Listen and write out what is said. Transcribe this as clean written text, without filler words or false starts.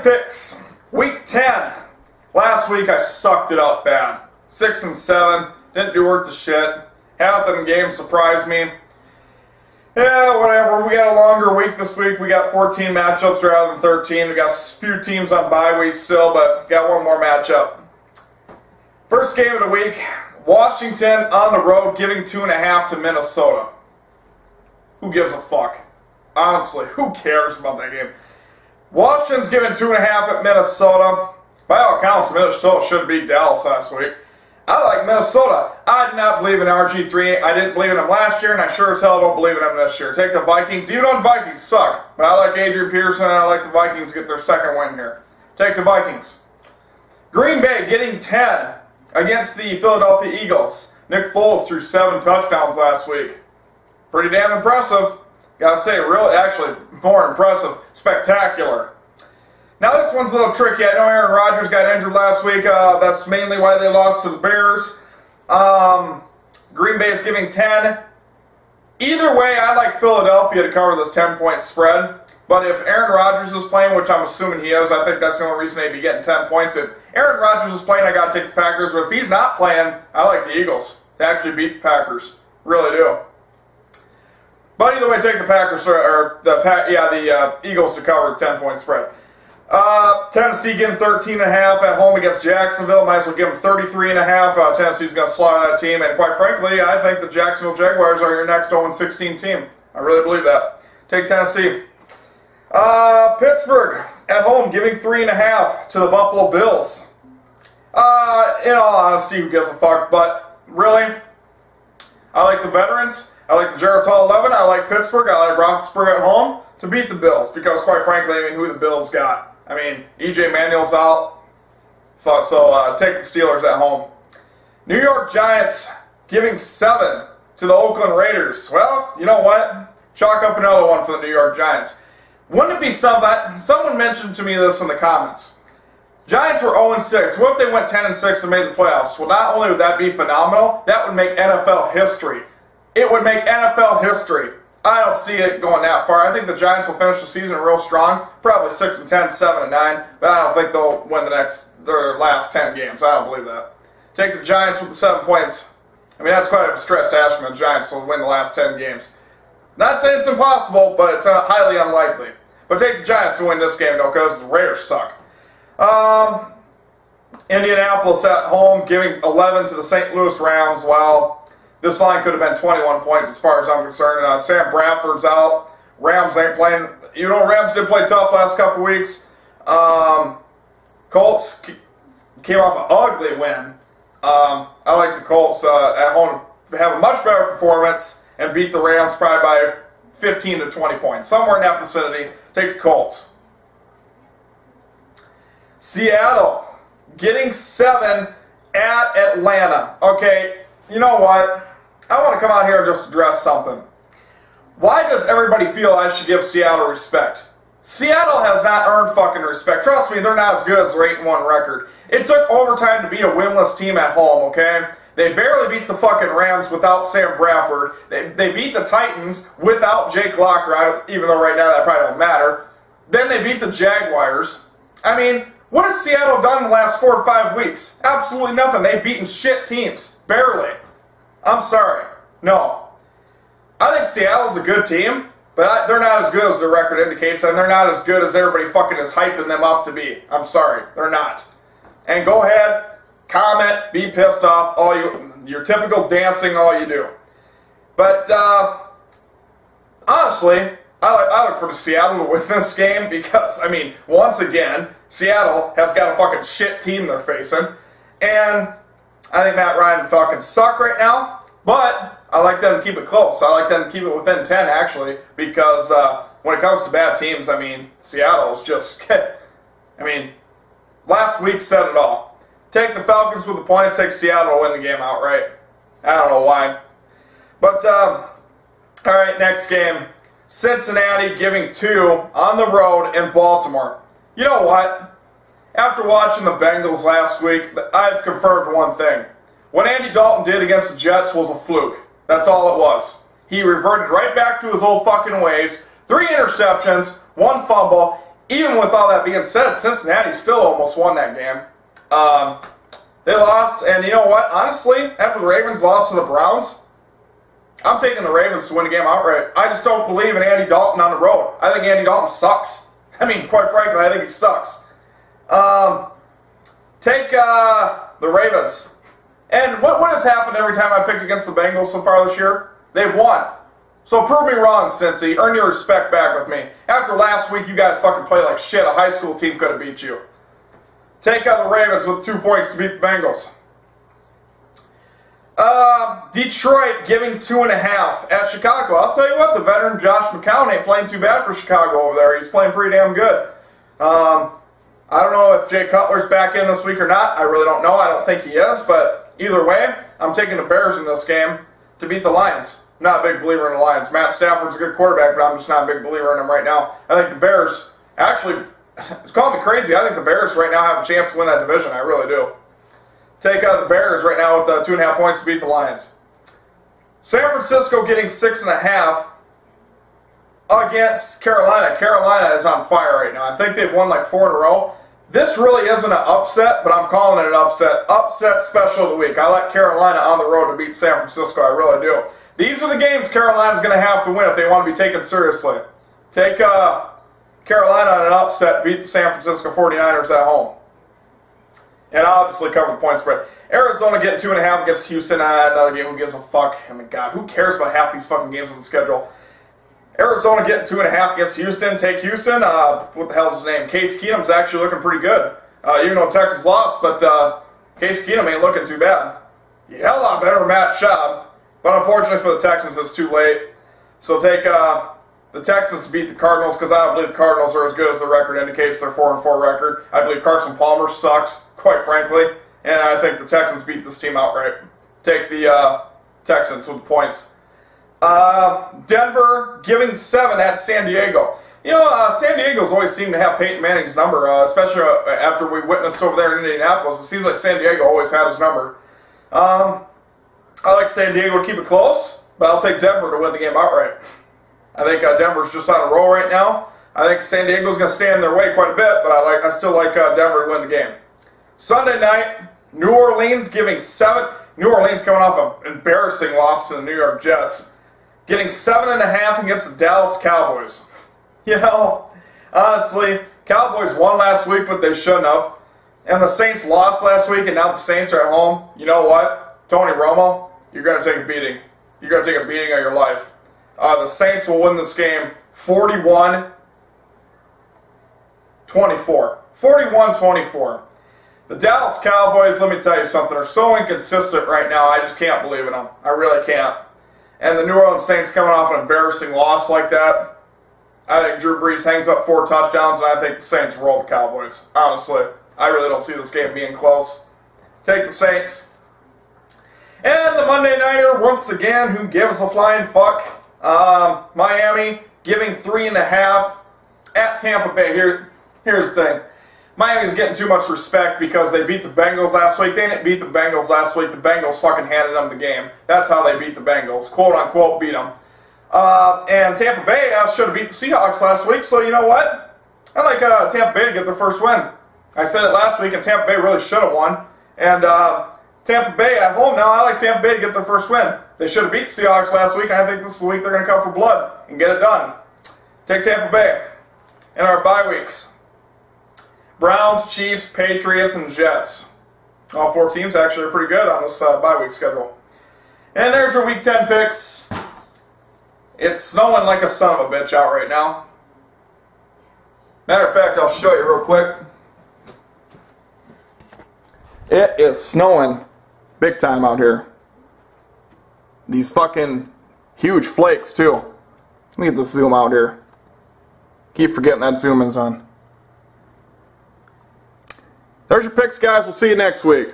picks. Week 10. Last week I sucked it up bad. 6-7. Didn't do worth the shit. Half of them games surprised me. Yeah, whatever. We got a longer week this week. We got 14 matchups rather than 13. We got a few teams on bye week still, but got one more matchup. First game of the week. Washington on the road giving 2.5 to Minnesota. Who gives a fuck? Honestly, who cares about that game? Washington's giving 2.5 at Minnesota. By all accounts, Minnesota should have beat Dallas last week. I like Minnesota. I did not believe in RG3. I didn't believe in him last year, and I sure as hell don't believe in him this year. Take the Vikings, even though the Vikings suck. But I like Adrian Peterson, and I like the Vikings to get their second win here. Take the Vikings. Green Bay getting 10 against the Philadelphia Eagles. Nick Foles threw 7 touchdowns last week. Pretty damn impressive. Gotta say, really, actually, more impressive. Spectacular. Now this one's a little tricky. I know Aaron Rodgers got injured last week. That's mainly why they lost to the Bears. Green Bay is giving 10. Either way, I like Philadelphia to cover this 10-point spread. But if Aaron Rodgers is playing, which I'm assuming he is, I think that's the only reason they'd be getting 10 points. If Aaron Rodgers is playing, I got to take the Packers. But if he's not playing, I like the Eagles to actually beat the Packers. Really do. But either way, take the Packers or the Eagles to cover the 10-point spread. Tennessee getting 13.5 at home against Jacksonville. Might as well give them 33.5. Tennessee's going to slaughter that team. And quite frankly, I think the Jacksonville Jaguars are your next 0-16 team. I really believe that. Take Tennessee. Pittsburgh at home giving 3.5 to the Buffalo Bills. In all honesty, who gives a fuck? But really, I like the veterans. I like the Geritol 11. I like Pittsburgh. I like Roethlisberger at home to beat the Bills because, quite frankly, I mean, who the Bills got? I mean, E.J. Manuel's out, so take the Steelers at home. New York Giants giving 7 to the Oakland Raiders. Well, you know what? Chalk up another one for the New York Giants. Wouldn't it be something? Someone mentioned to me this in the comments. Giants were 0-6. What if they went 10-6 and made the playoffs? Well, not only would that be phenomenal, that would make NFL history. It would make NFL history. I don't see it going that far. I think the Giants will finish the season real strong, probably 6-10, 7-9, but I don't think they'll win their last 10 games. I don't believe that. Take the Giants with the 7 points. I mean, that's quite a stretch to ask from the Giants to win the last 10 games. Not saying it's impossible, but it's highly unlikely. But take the Giants to win this game, though, because the Raiders suck. Indianapolis at home giving 11 to the St. Louis Rams. Well, this line could have been 21 points as far as I'm concerned. Sam Bradford's out. Rams ain't playing. You know, Rams did play tough last couple weeks. Colts came off an ugly win. I like the Colts at home to have a much better performance and beat the Rams probably by 15 to 20 points. Somewhere in that vicinity. Take the Colts. Seattle getting 7 at Atlanta. Okay, you know what? I want to come out here and just address something. Why does everybody feel I should give Seattle respect? Seattle has not earned fucking respect. Trust me, they're not as good as their 8-1 record. It took overtime to beat a winless team at home, okay? They barely beat the fucking Rams without Sam Bradford. They beat the Titans without Jake Locker, even though right now that probably don't matter. Then they beat the Jaguars. I mean, what has Seattle done in the last 4 or 5 weeks? Absolutely nothing. They've beaten shit teams. Barely. I'm sorry. No. I think Seattle's a good team, but they're not as good as their record indicates, and they're not as good as everybody fucking is hyping them up to be. I'm sorry. They're not. And go ahead, comment, be pissed off, your typical dancing, all you do. But, honestly, I look for Seattle to win this game because, I mean, once again, Seattle has got a fucking shit team they're facing, and I think Matt Ryan and Falcons suck right now, but I like them to keep it close. I like them to keep it within 10, actually, because when it comes to bad teams, I mean, Seattle is just, I mean, last week said it all. Take the Falcons with the points, take Seattle to win the game outright. I don't know why. But, alright, next game. Cincinnati giving 2 on the road in Baltimore. You know what? After watching the Bengals last week, I've confirmed one thing. What Andy Dalton did against the Jets was a fluke. That's all it was. He reverted right back to his old fucking ways. 3 interceptions, 1 fumble. even with all that being said, Cincinnati still almost won that game. They lost, and you know what? Honestly, after the Ravens lost to the Browns, I'm taking the Ravens to win the game outright. I just don't believe in Andy Dalton on the road. I think Andy Dalton sucks. I mean, quite frankly, I think he sucks. Take the Ravens. And what has happened every time I picked against the Bengals so far this year? They've won. So prove me wrong, Cincy. Earn your respect back with me. After last week, you guys fucking played like shit. A high school team could have beat you. Take out the Ravens with 2 points to beat the Bengals. Detroit giving 2.5 at Chicago. I'll tell you what, the veteran Josh McCown ain't playing too bad for Chicago over there. He's playing pretty damn good. I don't know if Jay Cutler's back in this week or not. I really don't know. I don't think he is, but either way, I'm taking the Bears in this game to beat the Lions. I'm not a big believer in the Lions. Matt Stafford's a good quarterback, but I'm just not a big believer in him right now. I think the Bears, actually, it's calling me crazy. I think the Bears right now have a chance to win that division. I really do. Take out the Bears right now with 2.5 points to beat the Lions. San Francisco getting 6.5 against Carolina. Carolina is on fire right now. I think they've won like 4 in a row. This really isn't an upset, but I'm calling it an upset. Upset special of the week. I like Carolina on the road to beat San Francisco. I really do. These are the games Carolina's going to have to win if they want to be taken seriously. Take Carolina on an upset, beat the San Francisco 49ers at home. And obviously cover the point spread. Arizona getting 2.5 against Houston. Another game, who gives a fuck? I mean, God, who cares about half these fucking games on the schedule? Arizona getting 2.5 against Houston. Take Houston. What the hell's his name? Case Keenum's actually looking pretty good. Even though Texas lost, but Case Keenum ain't looking too bad. A hell lot better than Matt Schaub. But unfortunately for the Texans, it's too late. So take the Texans to beat the Cardinals, because I don't believe the Cardinals are as good as the record indicates. Their 4-4 record. I believe Carson Palmer sucks, quite frankly. And I think the Texans beat this team outright. Take the Texans with the points. Denver giving 7 at San Diego. You know, San Diego's always seemed to have Peyton Manning's number, especially after we witnessed over there in Indianapolis. It seems like San Diego always had his number. I like San Diego to keep it close, but I'll take Denver to win the game outright. I think Denver's just on a roll right now. I think San Diego's going to stand in their way quite a bit, but I still like Denver to win the game. Sunday night, New Orleans giving 7. New Orleans coming off an embarrassing loss to the New York Jets. Getting 7.5 against the Dallas Cowboys. You know, honestly, Cowboys won last week, but they shouldn't have. And the Saints lost last week, and now the Saints are at home. You know what? Tony Romo, you're going to take a beating. You're going to take a beating of your life. The Saints will win this game 41-24. 41-24. The Dallas Cowboys, let me tell you something, are so inconsistent right now, I just can't believe in them. I really can't. And the New Orleans Saints coming off an embarrassing loss like that, I think Drew Brees hangs up 4 touchdowns, and I think the Saints roll the Cowboys. Honestly, I really don't see this game being close. Take the Saints. And the Monday Nighter, once again, who gives a flying fuck? Miami giving 3.5 at Tampa Bay. Here's the thing. Miami's getting too much respect because they beat the Bengals last week. They didn't beat the Bengals last week. The Bengals fucking handed them the game. That's how they beat the Bengals. Quote unquote beat them. And Tampa Bay should have beat the Seahawks last week. So you know what? I like Tampa Bay to get their first win. I said it last week, and Tampa Bay really should have won. And Tampa Bay at home now, I like Tampa Bay to get their first win. They should have beat the Seahawks last week, and I think this is the week they're going to come for blood and get it done. Take Tampa Bay. In our bye weeks, Browns, Chiefs, Patriots, and Jets. All 4 teams actually are pretty good on this bye week schedule. And there's your Week 10 picks. It's snowing like a son of a bitch out right now. Matter of fact, I'll show you real quick. It is snowing big time out here. These fucking huge flakes, too. Let me get the zoom out here. Keep forgetting that zoom is on. There's your picks, guys. We'll see you next week.